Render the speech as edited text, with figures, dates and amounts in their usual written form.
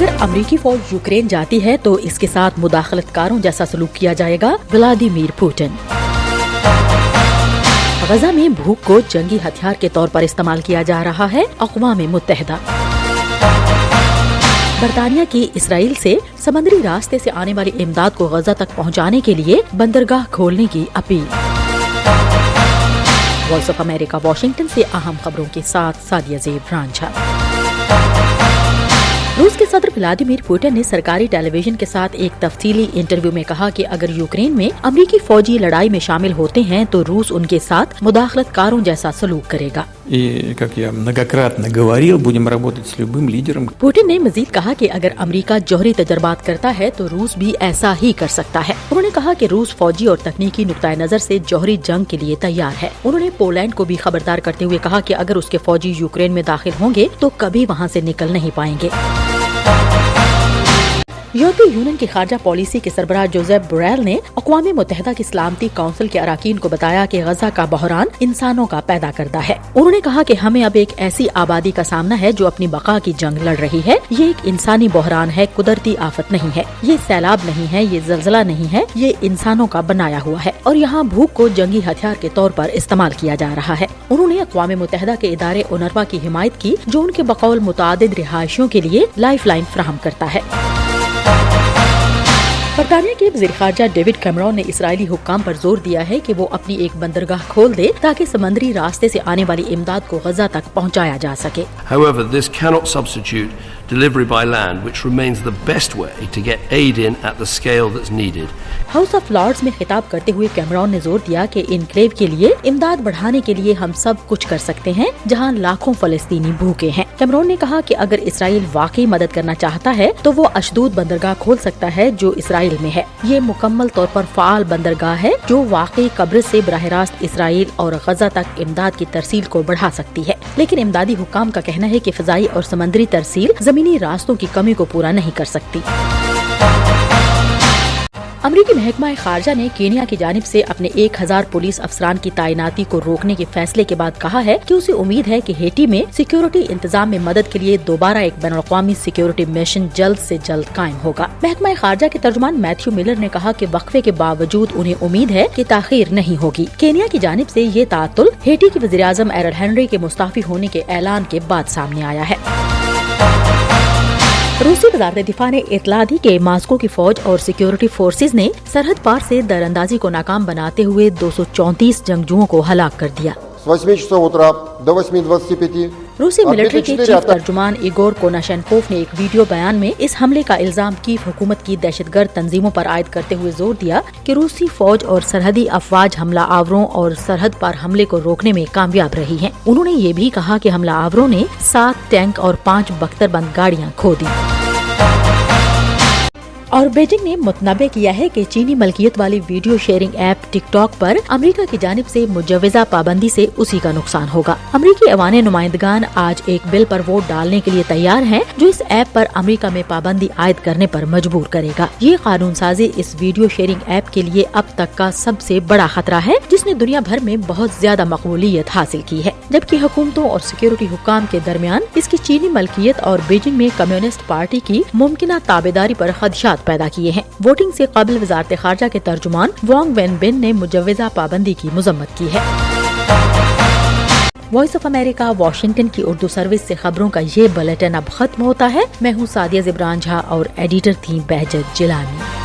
اگر امریکی فوج یوکرین جاتی ہے تو اس کے ساتھ مداخلت کاروں جیسا سلوک کیا جائے گا، ولادیمیر پوٹن۔ غزہ میں بھوک کو جنگی ہتھیار کے طور پر استعمال کیا جا رہا ہے، اقوام متحدہ۔ برطانیہ کی اسرائیل سے سمندری راستے سے آنے والی امداد کو غزہ تک پہنچانے کے لیے بندرگاہ کھولنے کی اپیل۔ وائس آف امریکہ واشنگٹن سے اہم خبروں کے ساتھ سادیہ زیب رانجھا۔ روس کے صدر ولادیمیر پوٹن نے سرکاری ٹیلی ویژن کے ساتھ ایک تفصیلی انٹرویو میں کہا کہ اگر یوکرین میں امریکی فوجی لڑائی میں شامل ہوتے ہیں تو روس ان کے ساتھ مداخلت کاروں جیسا سلوک کرے گا۔ پوٹن نے مزید کہا کہ اگر امریکہ جوہری تجربات کرتا ہے تو روس بھی ایسا ہی کر سکتا ہے۔ انہوں نے کہا کہ روس فوجی اور تکنیکی نقطۂ نظر سے جوہری جنگ کے لیے تیار ہے۔ انہوں نے پولینڈ کو بھی خبردار کرتے ہوئے کہا کہ اگر اس کے فوجی یوکرین میں داخل ہوں گے تو کبھی وہاں سے نکل نہیں پائیں گے۔ یورپی یونین کی خارجہ پالیسی کے سربراہ جوزیپ بوریل نے اقوام متحدہ کی سلامتی کونسل کے اراکین کو بتایا کہ غزہ کا بحران انسانوں کا پیدا کردہ ہے۔ انہوں نے کہا کہ ہمیں اب ایک ایسی آبادی کا سامنا ہے جو اپنی بقا کی جنگ لڑ رہی ہے۔ یہ ایک انسانی بحران ہے، قدرتی آفت نہیں ہے، یہ سیلاب نہیں ہے، یہ زلزلہ نہیں ہے، یہ انسانوں کا بنایا ہوا ہے اور یہاں بھوک کو جنگی ہتھیار کے طور پر استعمال کیا جا رہا ہے۔ انہوں نے اقوام متحدہ کے ادارے اونروا کی حمایت کی جو ان کے بقول متعدد رہائشیوں کے لیے لائف لائن فراہم کرتا ہے۔ برطانیہ کے وزیر خارجہ ڈیوڈ کیمرون نے اسرائیلی حکام پر زور دیا ہے کہ وہ اپنی ایک بندرگاہ کھول دے تاکہ سمندری راستے سے آنے والی امداد کو غزہ تک پہنچایا جا سکے۔ However, this cannot substitute delivery by land, which remains the best way to get aid in at the scale that's needed. House of Lords میں خطاب کرتے ہوئے کیمرون نے زور دیا کہ انکلیو کے لیے امداد بڑھانے کے لیے ہم سب کچھ کر سکتے ہیں جہاں لاکھوں فلسطینی بھوکے ہیں۔ کیمرون نے کہا کہ اگر اسرائیل واقعی مدد کرنا چاہتا ہے تو وہ اشدود بندرگاہ کھول سکتا ہے جو اسرائیل میں ہے۔ یہ مکمل طور پر فعال بندرگاہ ہے جو واقعی قبرص سے براہ راست اسرائیل اور غزہ تک امداد کی ترسیل کو بڑھا سکتی ہے، لیکن امدادی حکام کا کہنا ہے کہ فضائی اور سمندری ترسیل زمینی راستوں کی کمی کو پورا نہیں کر سکتی۔ امریکی محکمہ خارجہ نے کینیا کی جانب سے اپنے 1000 پولیس افسران کی تعیناتی کو روکنے کے فیصلے کے بعد کہا ہے کہ اسے امید ہے کہ ہیٹی میں سیکیورٹی انتظام میں مدد کے لیے دوبارہ ایک بین الاقوامی سیکیورٹی مشن جلد سے جلد قائم ہوگا۔ محکمہ خارجہ کے ترجمان میتھیو ملر نے کہا کہ وقفے کے باوجود انہیں امید ہے کہ تاخیر نہیں ہوگی۔ کینیا کی جانب سے یہ تعطل ہیٹی کے وزیر اعظم ایرل ہینری کے مستعفی ہونے کے اعلان کے بعد سامنے آیا ہے۔ روسی وزارت دفاع نے اطلاع دی کہ ماسکو کی فوج اور سیکیورٹی فورسز نے سرحد پار سے در اندازی کو ناکام بناتے ہوئے 234 جنگجوؤں کو ہلاک کر دیا۔ روسی ملٹری کے چیف ترجمان ایگور کوناشینکوف نے ایک ویڈیو بیان میں اس حملے کا الزام کیف حکومت کی دہشت گرد تنظیموں پر عائد کرتے ہوئے زور دیا کہ روسی فوج اور سرحدی افواج حملہ آوروں اور سرحد پار حملے کو روکنے میں کامیاب رہی ہیں۔ انہوں نے یہ بھی کہا کہ حملہ آوروں نے 7 ٹینک اور 5 بختر بند گاڑیاں کھو دی۔ اور بیجنگ نے متنبع کیا ہے کہ چینی ملکیت والی ویڈیو شیئرنگ ایپ ٹک ٹاک پر امریکہ کی جانب سے مجوزہ پابندی سے اسی کا نقصان ہوگا۔ امریکی ایوان نمائندگان آج ایک بل پر ووٹ ڈالنے کے لیے تیار ہیں جو اس ایپ پر امریکہ میں پابندی عائد کرنے پر مجبور کرے گا۔ یہ قانون سازی اس ویڈیو شیئرنگ ایپ کے لیے اب تک کا سب سے بڑا خطرہ ہے جس نے دنیا بھر میں بہت زیادہ مقبولیت حاصل کی ہے، جبکہ حکومتوں اور سیکیورٹی حکام کے درمیان اس کی چینی ملکیت اور بیجنگ میں کمیونسٹ پارٹی کی ممکنہ تابعداری پر خدشات پیدا کیے ہیں۔ ووٹنگ سے قبل وزارت خارجہ کے ترجمان وانگ وین بن نے مجوزہ پابندی کی مذمت کی ہے۔ وائس آف امریکہ واشنگٹن کی اردو سروس سے خبروں کا یہ بلیٹن اب ختم ہوتا ہے۔ میں ہوں سادیہ زیب رانجھا اور ایڈیٹر تھی بہجت جیلانی۔